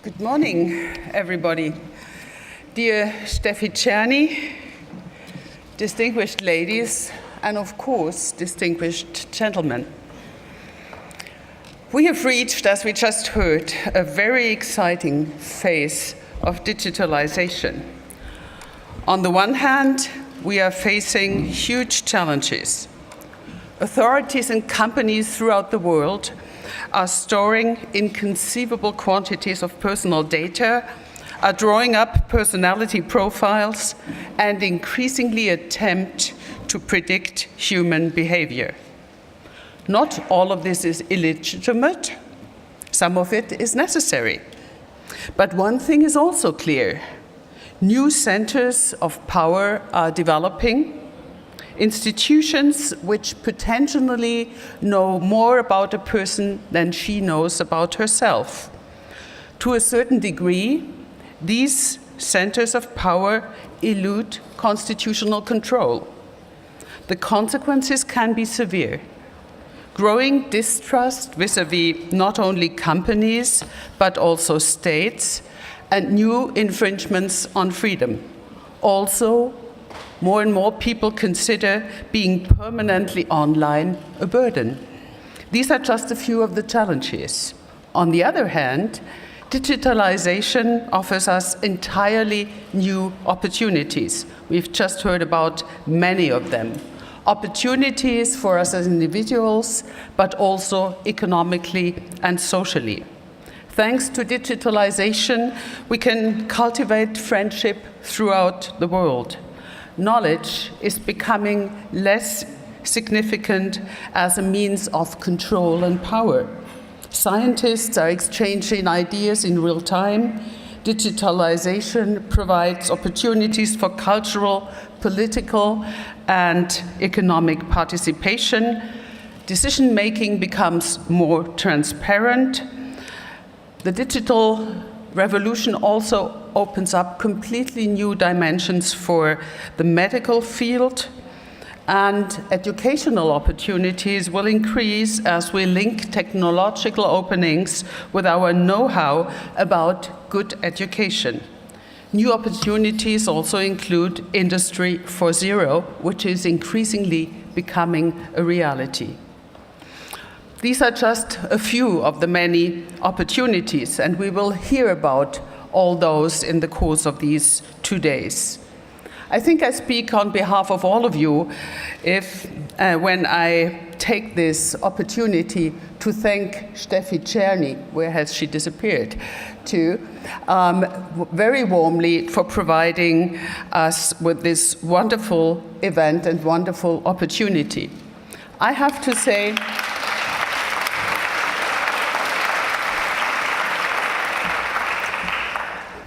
Good morning, everybody. Dear Stefanie, distinguished ladies, and of course, distinguished gentlemen. We have reached, as we just heard, a very exciting phase of digitalization. On the one hand, we are facing huge challenges. Authorities and companies throughout the world are storing inconceivable quantities of personal data, are drawing up personality profiles, and increasingly attempt to predict human behavior. Not all of this is illegitimate. Some of it is necessary. But one thing is also clear. New centers of power are developing. Institutions which potentially know more about a person than she knows about herself. To a certain degree, these centers of power elude constitutional control. The consequences can be severe. Growing distrust vis-à-vis not only companies, but also states, and new infringements on freedom. Also, more and more people consider being permanently online a burden. These are just a few of the challenges. On the other hand, digitalization offers us entirely new opportunities. We've just heard about many of them. Opportunities for us as individuals, but also economically and socially. Thanks to digitalization, we can cultivate friendship throughout the world. Knowledge is becoming less significant as a means of control and power. Scientists are exchanging ideas in real time. Digitalization provides opportunities for cultural, political, and economic participation. Decision-making becomes more transparent. The digital revolution also opens up completely new dimensions for the medical field, and educational opportunities will increase as we link technological openings with our know-how about good education. New opportunities also include Industry 4.0, which is increasingly becoming a reality. These are just a few of the many opportunities, and we will hear about all those in the course of these 2 days. I think I speak on behalf of all of you when I take this opportunity to thank Stefanie, where has she disappeared, very warmly for providing us with this wonderful event and wonderful opportunity. I have to say,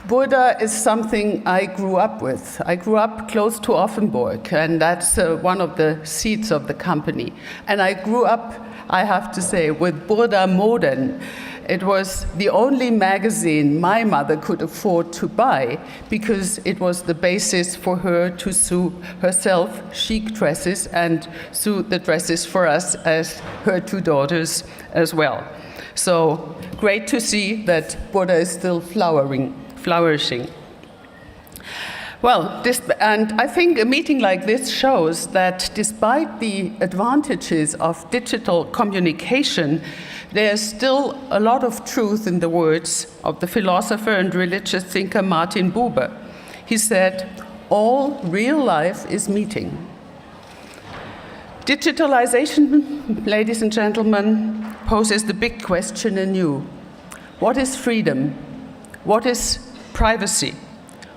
Burda is something I grew up with. I grew up close to Offenburg, and that's one of the seats of the company. And I grew up, I have to say, with Burda Moden. It was the only magazine my mother could afford to buy because it was the basis for her to sew herself chic dresses and sew the dresses for us as her 2 daughters as well. So great to see that Burda is still flourishing. Well, and I think a meeting like this shows that despite the advantages of digital communication, there's still a lot of truth in the words of the philosopher and religious thinker Martin Buber. He said, "All real life is meeting." Digitalization, ladies and gentlemen, poses the big question anew. What is freedom? What is privacy?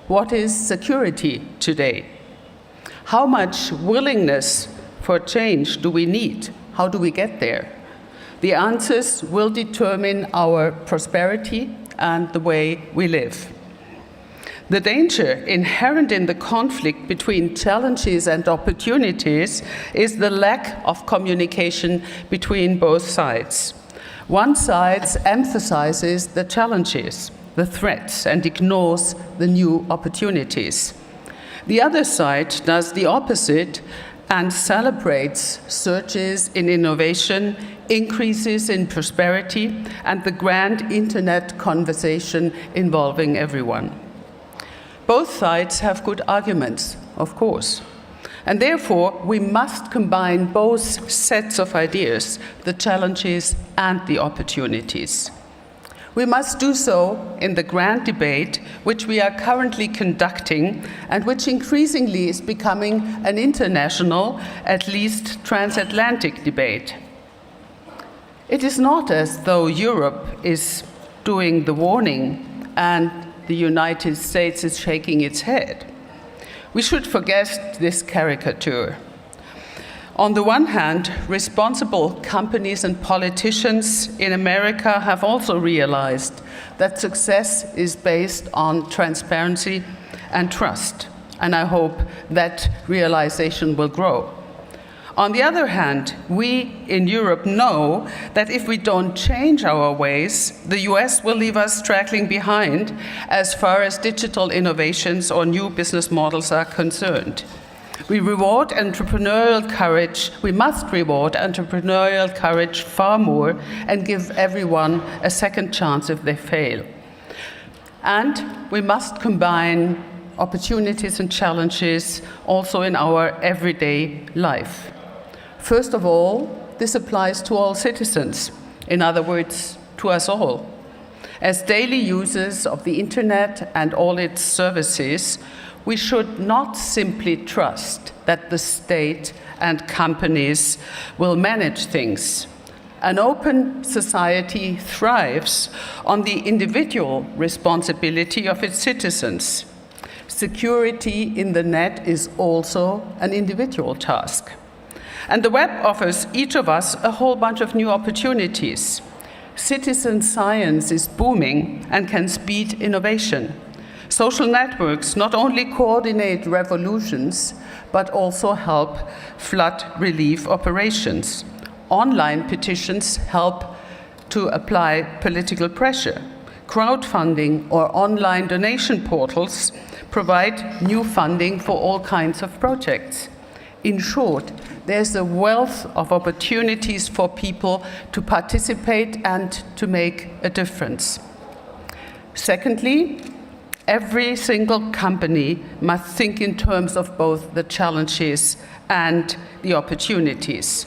What is security today? How much willingness for change do we need? How do we get there? The answers will determine our prosperity and the way we live. The danger inherent in the conflict between challenges and opportunities is the lack of communication between both sides. One side emphasizes the challenges, the threats, and ignores the new opportunities. The other side does the opposite and celebrates surges in innovation, increases in prosperity, and the grand internet conversation involving everyone. Both sides have good arguments, of course, and therefore we must combine both sets of ideas, the challenges and the opportunities. We must do so in the grand debate which we are currently conducting and which increasingly is becoming an international, at least transatlantic debate. It is not as though Europe is doing the warning and the United States is shaking its head. We should forget this caricature. On the one hand, responsible companies and politicians in America have also realized that success is based on transparency and trust, and I hope that realization will grow. On the other hand, we in Europe know that if we don't change our ways, the US will leave us straggling behind as far as digital innovations or new business models are concerned. We must reward entrepreneurial courage far more and give everyone a second chance if they fail. And we must combine opportunities and challenges also in our everyday life. First of all, this applies to all citizens, in other words, to us all. As daily users of the internet and all its services, we should not simply trust that the state and companies will manage things. An open society thrives on the individual responsibility of its citizens. Security in the net is also an individual task. And the web offers each of us a whole bunch of new opportunities. Citizen science is booming and can speed innovation. Social networks not only coordinate revolutions, but also help flood relief operations. Online petitions help to apply political pressure. Crowdfunding or online donation portals provide new funding for all kinds of projects. In short, there's a wealth of opportunities for people to participate and to make a difference. Secondly, every single company must think in terms of both the challenges and the opportunities.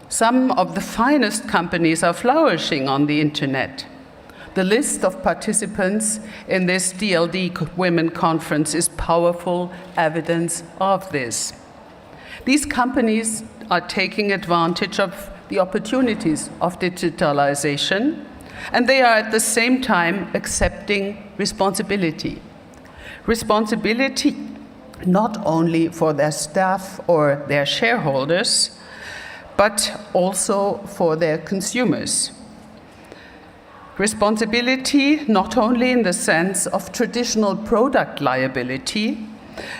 Some of the finest companies are flourishing on the internet. The list of participants in this DLD Women Conference is powerful evidence of this. These companies are taking advantage of the opportunities of digitalization, and they are at the same time accepting responsibility. Responsibility not only for their staff or their shareholders, but also for their consumers. Responsibility not only in the sense of traditional product liability,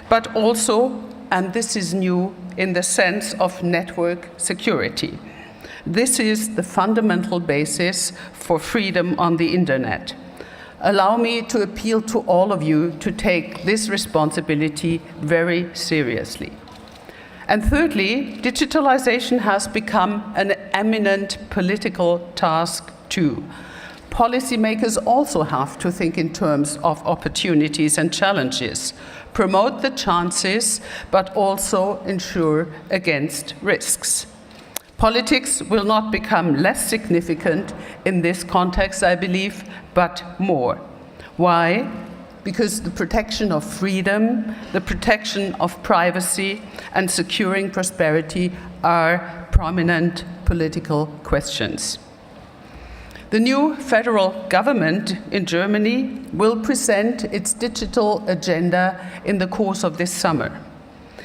but also, and this is new, in the sense of network security. This is the fundamental basis for freedom on the internet. Allow me to appeal to all of you to take this responsibility very seriously. And thirdly, digitalization has become an eminent political task too. Policymakers also have to think in terms of opportunities and challenges, promote the chances, but also ensure against risks. Politics will not become less significant in this context, I believe, but more. Why? Because the protection of freedom, the protection of privacy, and securing prosperity are prominent political questions. The new federal government in Germany will present its digital agenda in the course of this summer.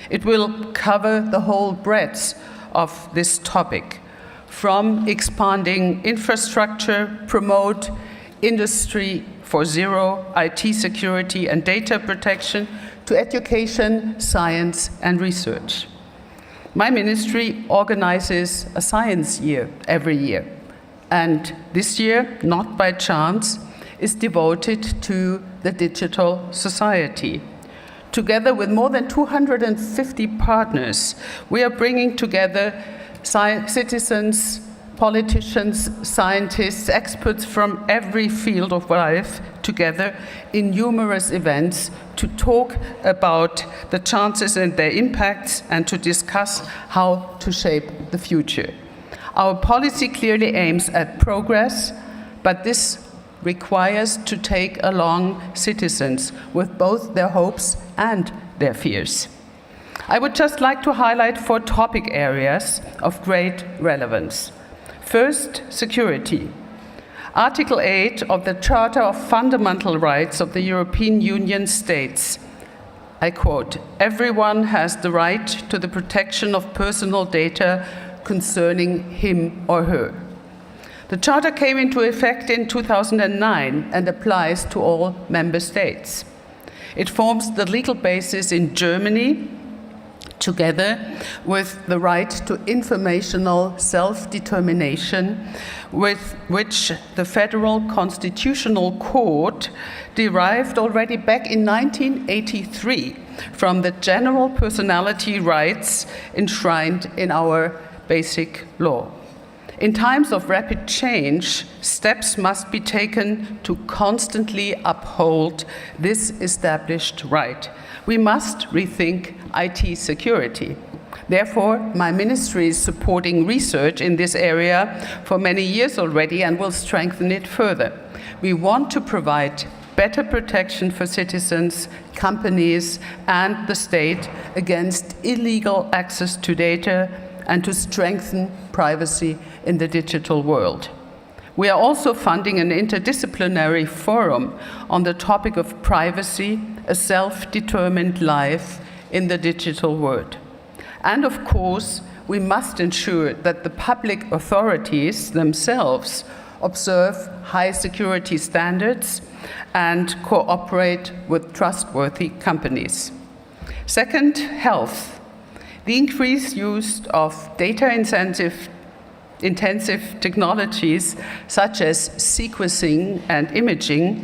It will cover the whole breadth of this topic, from expanding infrastructure, promote Industry 4.0, IT security and data protection, to education, science, and research. My ministry organizes a science year every year. And this year, not by chance, is devoted to the digital society, Together with more than 250 partners, we are bringing together citizens, politicians, scientists, experts from every field of life together in numerous events to talk about the chances and their impacts and to discuss how to shape the future. Our policy clearly aims at progress, but this requires to take along citizens with both their hopes and their fears. I would just like to highlight 4 topic areas of great relevance. First, security. Article 8 of the Charter of Fundamental Rights of the European Union states, I quote, "Everyone has the right to the protection of personal data concerning him or her." The Charter came into effect in 2009 and applies to all member states. It forms the legal basis in Germany, together with the right to informational self-determination, with which the Federal Constitutional Court derived already back in 1983 from the general personality rights enshrined in our basic law. In times of rapid change, steps must be taken to constantly uphold this established right. We must rethink IT security. Therefore, my ministry is supporting research in this area for many years already and will strengthen it further. We want to provide better protection for citizens, companies, and the state against illegal access to data and to strengthen privacy in the digital world. We are also funding an interdisciplinary forum on the topic of privacy, a self-determined life in the digital world. And of course, we must ensure that the public authorities themselves observe high security standards and cooperate with trustworthy companies. Second, health. The increased use of data-intensive technologies such as sequencing and imaging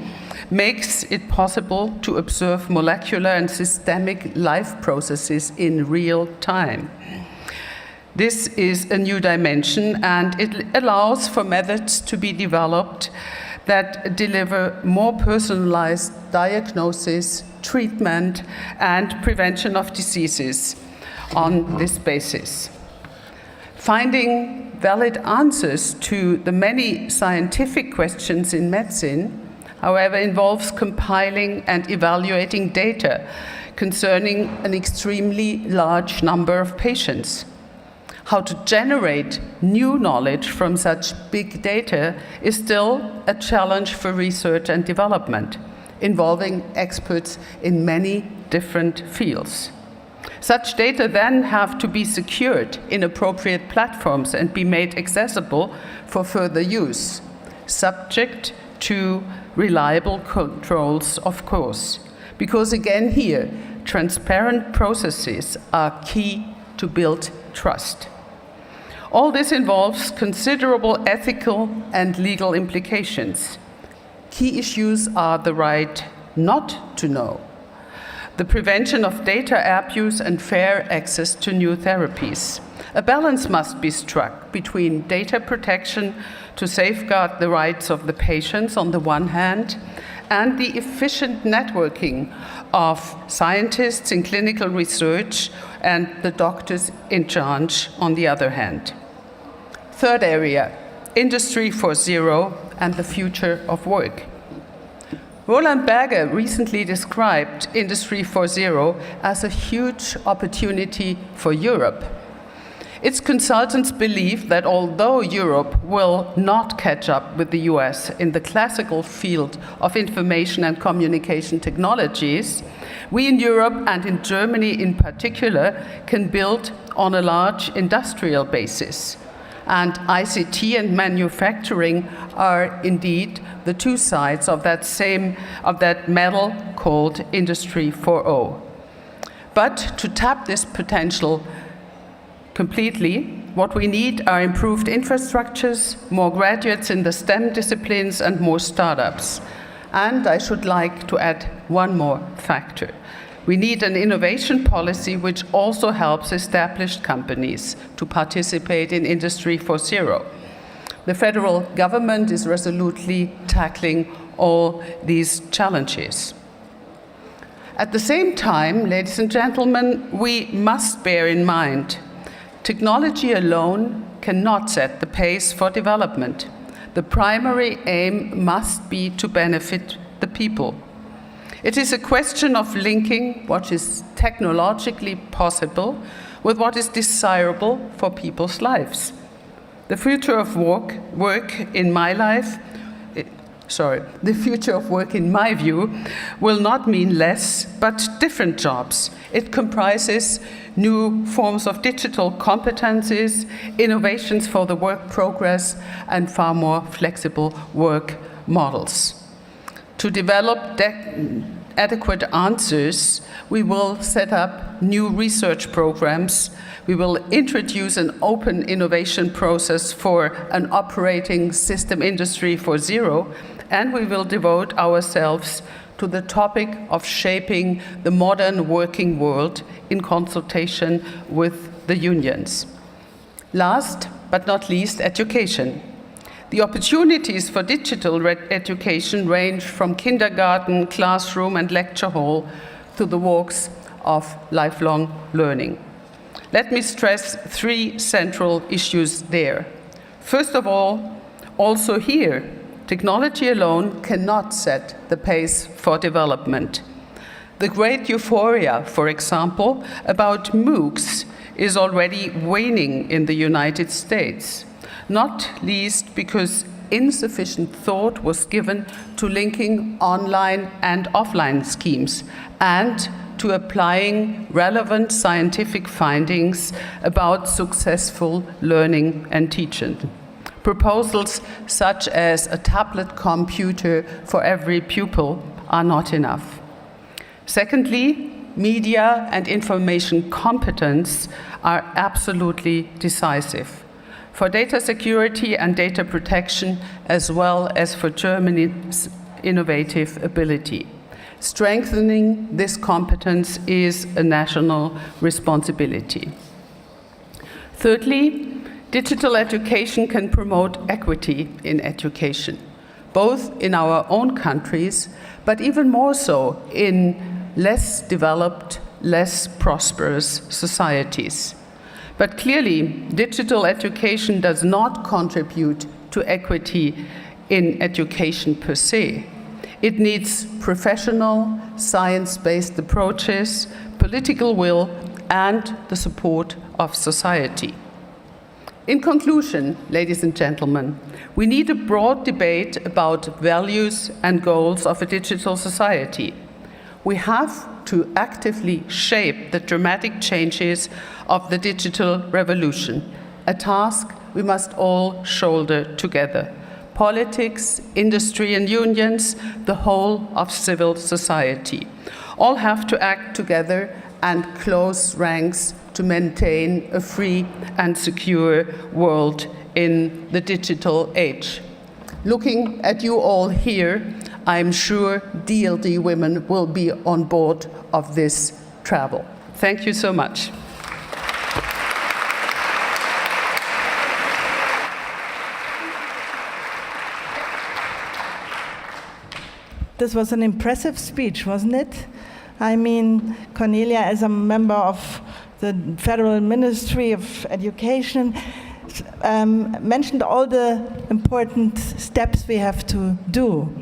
makes it possible to observe molecular and systemic life processes in real time. This is a new dimension, and it allows for methods to be developed that deliver more personalized diagnosis, treatment, and prevention of diseases on this basis. Finding valid answers to the many scientific questions in medicine, however, involves compiling and evaluating data concerning an extremely large number of patients. How to generate new knowledge from such big data is still a challenge for research and development, involving experts in many different fields. Such data then have to be secured in appropriate platforms and be made accessible for further use, subject to reliable controls, of course. Because again here, transparent processes are key to build trust. All this involves considerable ethical and legal implications. Key issues are the right not to know, the prevention of data abuse and fair access to new therapies. A balance must be struck between data protection to safeguard the rights of the patients on the one hand, and the efficient networking of scientists in clinical research and the doctors in charge on the other hand. Third area, Industry 4.0 and the future of work. Roland Berger recently described Industry 4.0 as a huge opportunity for Europe. Its consultants believe that although Europe will not catch up with the US in the classical field of information and communication technologies, we in Europe and in Germany in particular can build on a large industrial basis. And ICT and manufacturing are indeed the two sides of that medal called Industry 4.0. But to tap this potential completely, what we need are improved infrastructures, more graduates in the STEM disciplines, and more startups. And I should like to add one more factor. We need an innovation policy which also helps established companies to participate in Industry 4.0. The federal government is resolutely tackling all these challenges. At the same time, ladies and gentlemen, we must bear in mind, technology alone cannot set the pace for development. The primary aim must be to benefit the people. It is a question of linking what is technologically possible with what is desirable for people's lives. The future of work in my view, will not mean less, but different jobs. It comprises new forms of digital competencies, innovations for the work progress, and far more flexible work models. To develop adequate answers, we will set up new research programs. We will introduce an open innovation process for an operating system Industry 4.0, and we will devote ourselves to the topic of shaping the modern working world in consultation with the unions. Last but not least, education. The opportunities for digital education range from kindergarten, classroom, and lecture hall to the walks of lifelong learning. Let me stress 3 central issues there. First of all, also here, technology alone cannot set the pace for development. The great euphoria, for example, about MOOCs is already waning in the United States, not least because insufficient thought was given to linking online and offline schemes and to applying relevant scientific findings about successful learning and teaching. Proposals such as a tablet computer for every pupil are not enough. Secondly, media and information competence are absolutely decisive for data security and data protection, as well as for Germany's innovative ability. Strengthening this competence is a national responsibility. Thirdly, digital education can promote equity in education, both in our own countries, but even more so in less developed, less prosperous societies. But clearly, digital education does not contribute to equity in education per se. It needs professional, science-based approaches, political will, and the support of society. In conclusion, ladies and gentlemen, we need a broad debate about values and goals of a digital society. We have to actively shape the dramatic changes of the digital revolution, a task we must all shoulder together. Politics, industry and unions, the whole of civil society, all have to act together and close ranks to maintain a free and secure world in the digital age. Looking at you all here, I'm sure DLD women will be on board of this travel. Thank you so much. This was an impressive speech, wasn't it? I mean, Cornelia, as a member of the Federal Ministry of Education, mentioned all the important steps we have to do.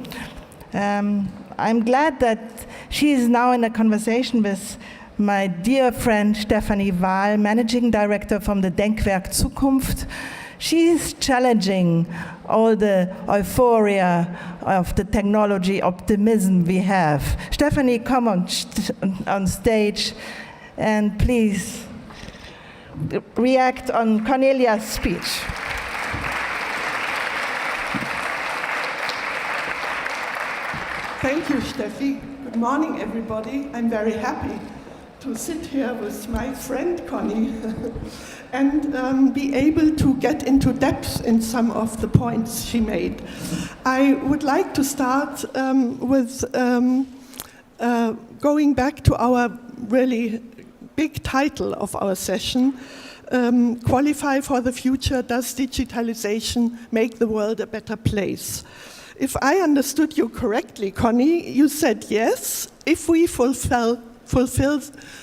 I'm glad that she is now in a conversation with my dear friend Stefanie Wahl, Managing Director from the Denkwerk Zukunft. She's challenging all the euphoria of the technology optimism we have. Stefanie, come on stage and please react on Cornelia's speech. Thank you, Steffi. Good morning, everybody. I'm very happy to sit here with my friend Connie and be able to get into depth in some of the points she made. I would like to start with going back to our really big title of our session, Qualify for the Future, Does Digitalization Make the World a Better Place? If I understood you correctly, Connie, you said yes, if we fulfill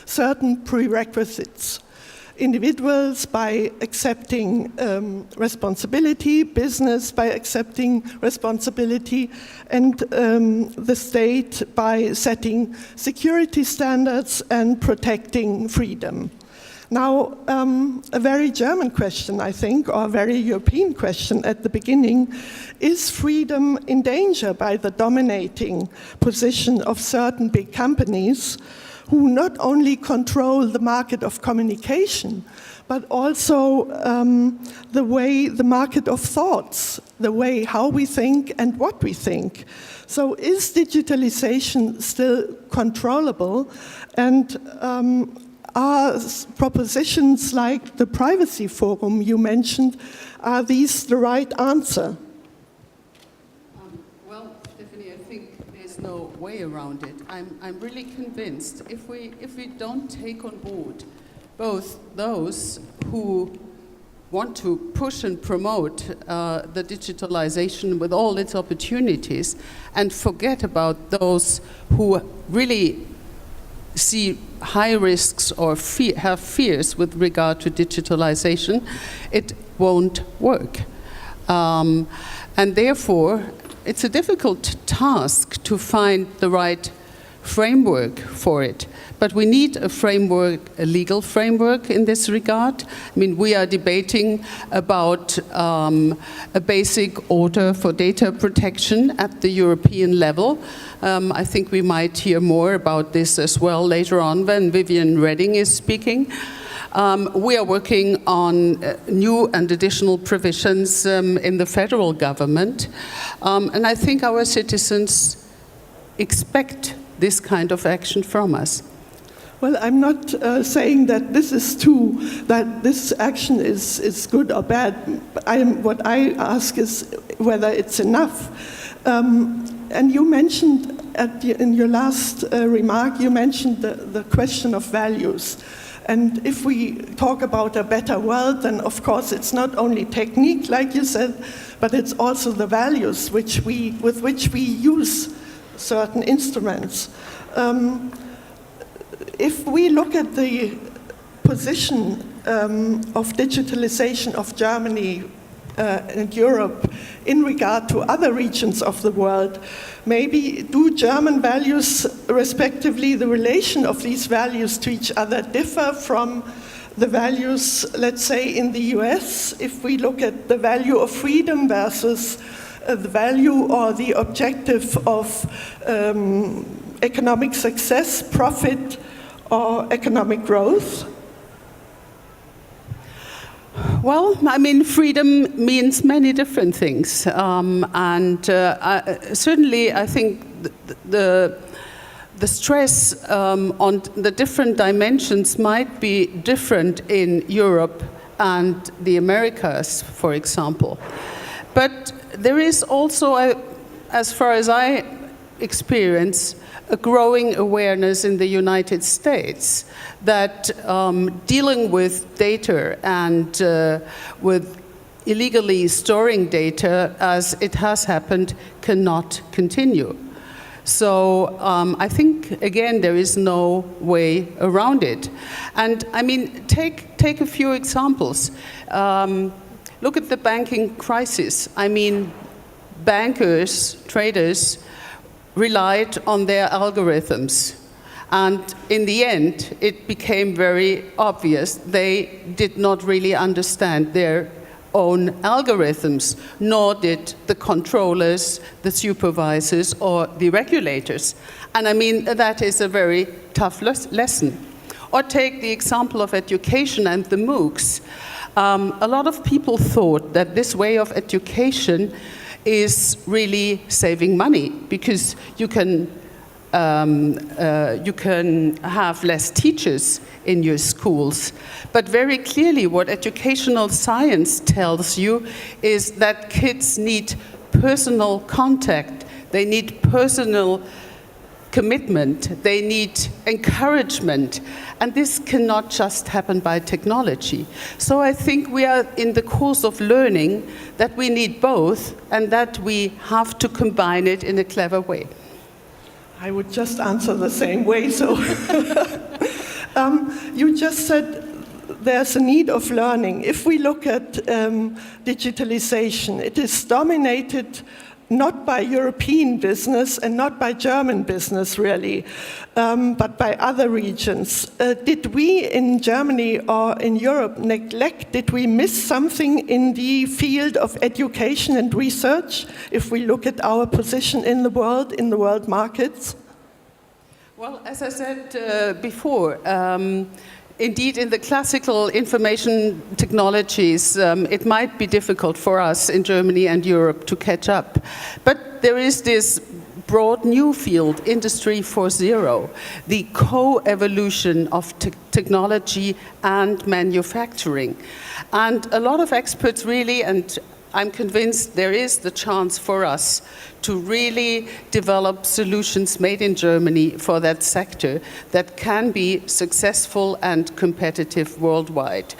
certain prerequisites. Individuals by accepting responsibility, business by accepting responsibility, and the state by setting security standards and protecting freedom. Now, a very German question, I think, or a very European question at the beginning, is freedom in danger by the dominating position of certain big companies who not only control the market of communication, but also the market of thoughts, the way how we think and what we think. So is digitalization still controllable? And are propositions like the Privacy Forum you mentioned, are these the right answer? Well, Stefanie, I think there's no way around it. I'm really convinced if we don't take on board both those who want to push and promote the digitalization with all its opportunities and forget about those who really see high risks or have fears with regard to digitalization, it won't work. And therefore, it's a difficult task to find the right framework for it. But we need a framework, a legal framework in this regard. I mean, we are debating about a basic order for data protection at the European level. I think we might hear more about this as well later on when Viviane Reding is speaking. We are working on new and additional provisions in the federal government. And I think our citizens expect this kind of action from us. Well, I'm not saying that this is that this action is good or bad. What I ask is whether it's enough. And you mentioned in your last remark, you mentioned the question of values. And if we talk about a better world, then of course it's not only technique, like you said, but it's also the values with which we use certain instruments. If we look at the position of digitalization of Germany and Europe in regard to other regions of the world, maybe do German values, respectively, the relation of these values to each other differ from the values, let's say, in the US? If we look at the value of freedom versus the value or the objective of economic success, profit, or economic growth? Well, I mean, freedom means many different things. Certainly, I think the stress on the different dimensions might be different in Europe and the Americas, for example. But there is also, as far as I experience, a growing awareness in the United States that dealing with data and with illegally storing data, as it has happened, cannot continue. So I think, again, there is no way around it. And I mean, take a few examples. Look at the banking crisis. I mean, bankers, traders, relied on their algorithms. And in the end, it became very obvious they did not really understand their own algorithms, nor did the controllers, the supervisors, or the regulators. And I mean, that is a very tough lesson. Or take the example of education and the MOOCs. A lot of people thought that this way of education is really saving money because you can have less teachers in your schools. But very clearly what educational science tells you is that kids need personal contact. They need personal commitment, they need encouragement, and this cannot just happen by technology. So I think we are in the course of learning that we need both and that we have to combine it in a clever way. I would just answer the same way. So you just said there's a need of learning. If we look at digitalization, it is dominated not by European business and not by German business, really, but by other regions. Did we in Germany or in Europe neglect, did we miss something in the field of education and research if we look at our position in the world markets? Well, as I said before, indeed, in the classical information technologies, it might be difficult for us in Germany and Europe to catch up. But there is this broad new field, Industry 4.0, the co-evolution of technology and manufacturing. And a lot of experts really, and I'm convinced there is the chance for us to really develop solutions made in Germany for that sector that can be successful and competitive worldwide.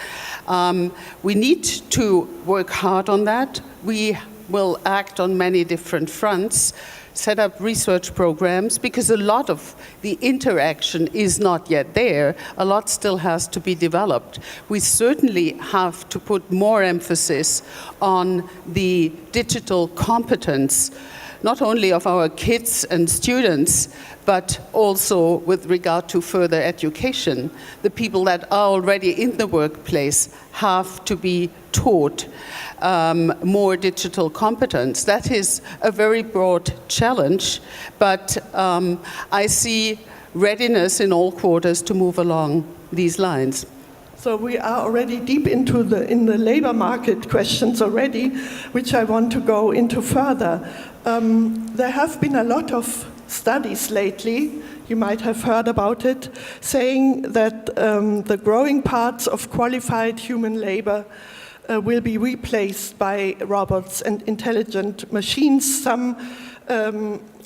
We need to work hard on that. We will act on many different fronts, set up research programs, because a lot of the interaction is not yet there. A lot still has to be developed. We certainly have to put more emphasis on the digital competence, not only of our kids and students, but also with regard to further education. The people that are already in the workplace have to be taught more digital competence. That is a very broad challenge, but I see readiness in all quarters to move along these lines. So we are already deep into the labor market questions already, which I want to go into further. There have been a lot of studies lately, you might have heard about it, saying that the growing parts of qualified human labor will be replaced by robots and intelligent machines. Some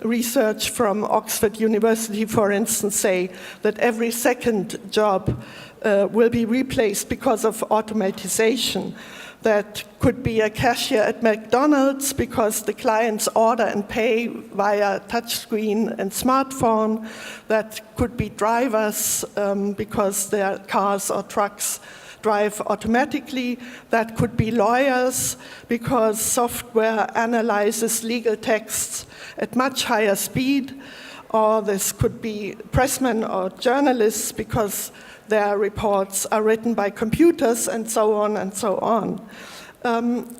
research from Oxford University, for instance, say that every second job will be replaced because of automatization. That could be a cashier at McDonald's because the clients order and pay via touchscreen and smartphone. That could be drivers because their cars or trucks drive automatically. That could be lawyers because software analyzes legal texts at much higher speed. Or this could be pressmen or journalists because their reports are written by computers, and so on and so on.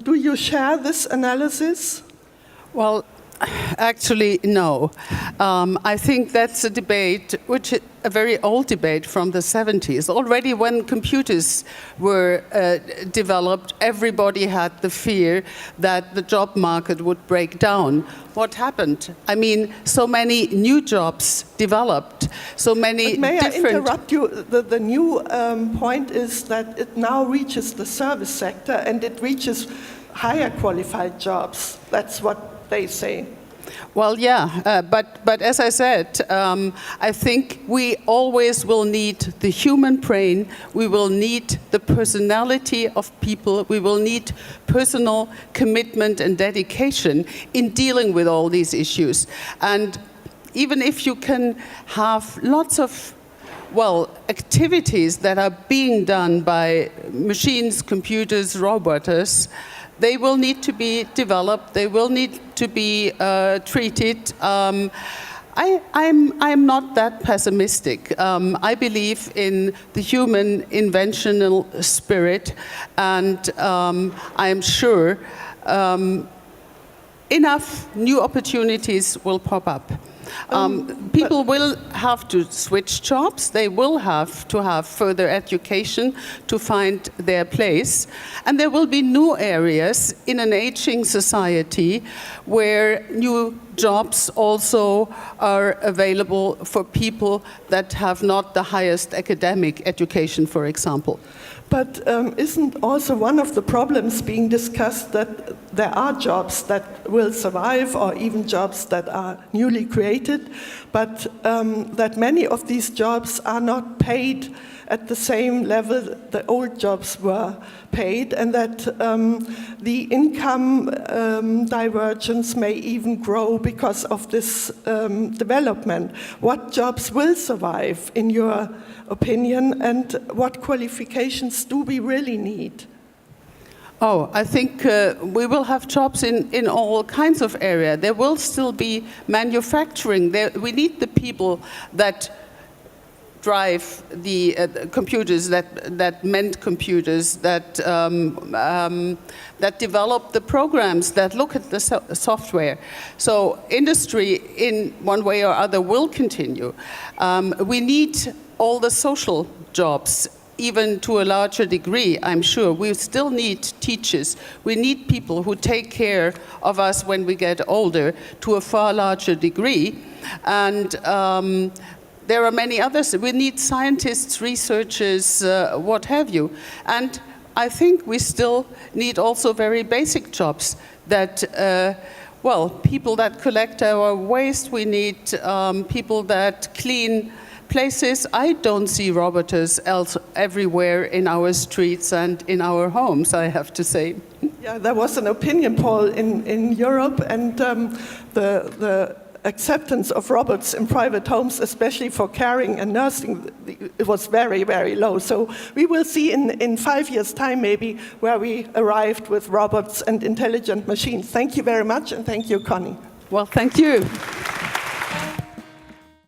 Do you share this analysis? Well, actually, no. I think that's a debate, which is a very old debate from the 70s. Already when computers were developed, everybody had the fear that the job market would break down. What happened? I mean, so many new jobs developed, so many May different... I interrupt you? The new point is that it now reaches the service sector and it reaches higher qualified jobs. That's what they say. Well, yeah, but as I said, I think we always will need the human brain, we will need the personality of people, we will need personal commitment and dedication in dealing with all these issues. And even if you can have lots of activities that are being done by machines, computers, robots, they will need to be developed, they will need to be treated. I'm not that pessimistic. I believe in the human inventional spirit, and I'm sure enough new opportunities will pop up. People will have to switch jobs, they will have to have further education to find their place, and there will be new areas in an aging society where new jobs also are available for people that have not the highest academic education, for example. But isn't also one of the problems being discussed that there are jobs that will survive, or even jobs that are newly created, but that many of these jobs are not paid at the same level the old jobs were paid, and that the income divergence may even grow because of this development. What jobs will survive, in your opinion, and what qualifications do we really need? Oh, I think we will have jobs in all kinds of areas. There will still be manufacturing. We need the people that drive the computers, that mend computers, that develop the programs, that look at the software. So industry, in one way or other, will continue. We need all the social jobs, even to a larger degree, I'm sure. We still need teachers. We need people who take care of us when we get older to a far larger degree. And there are many others. We need scientists, researchers, what have you. And I think we still need also very basic jobs that, well, people that collect our waste. We need people that clean places. I don't see robots everywhere in our streets and in our homes, I have to say. Yeah, there was an opinion poll in Europe, and the acceptance of robots in private homes, especially for caring and nursing, it was very, very low. So we will see in 5 years' time maybe where we arrived with robots and intelligent machines. Thank you very much, and thank you, Connie. Well, thank you.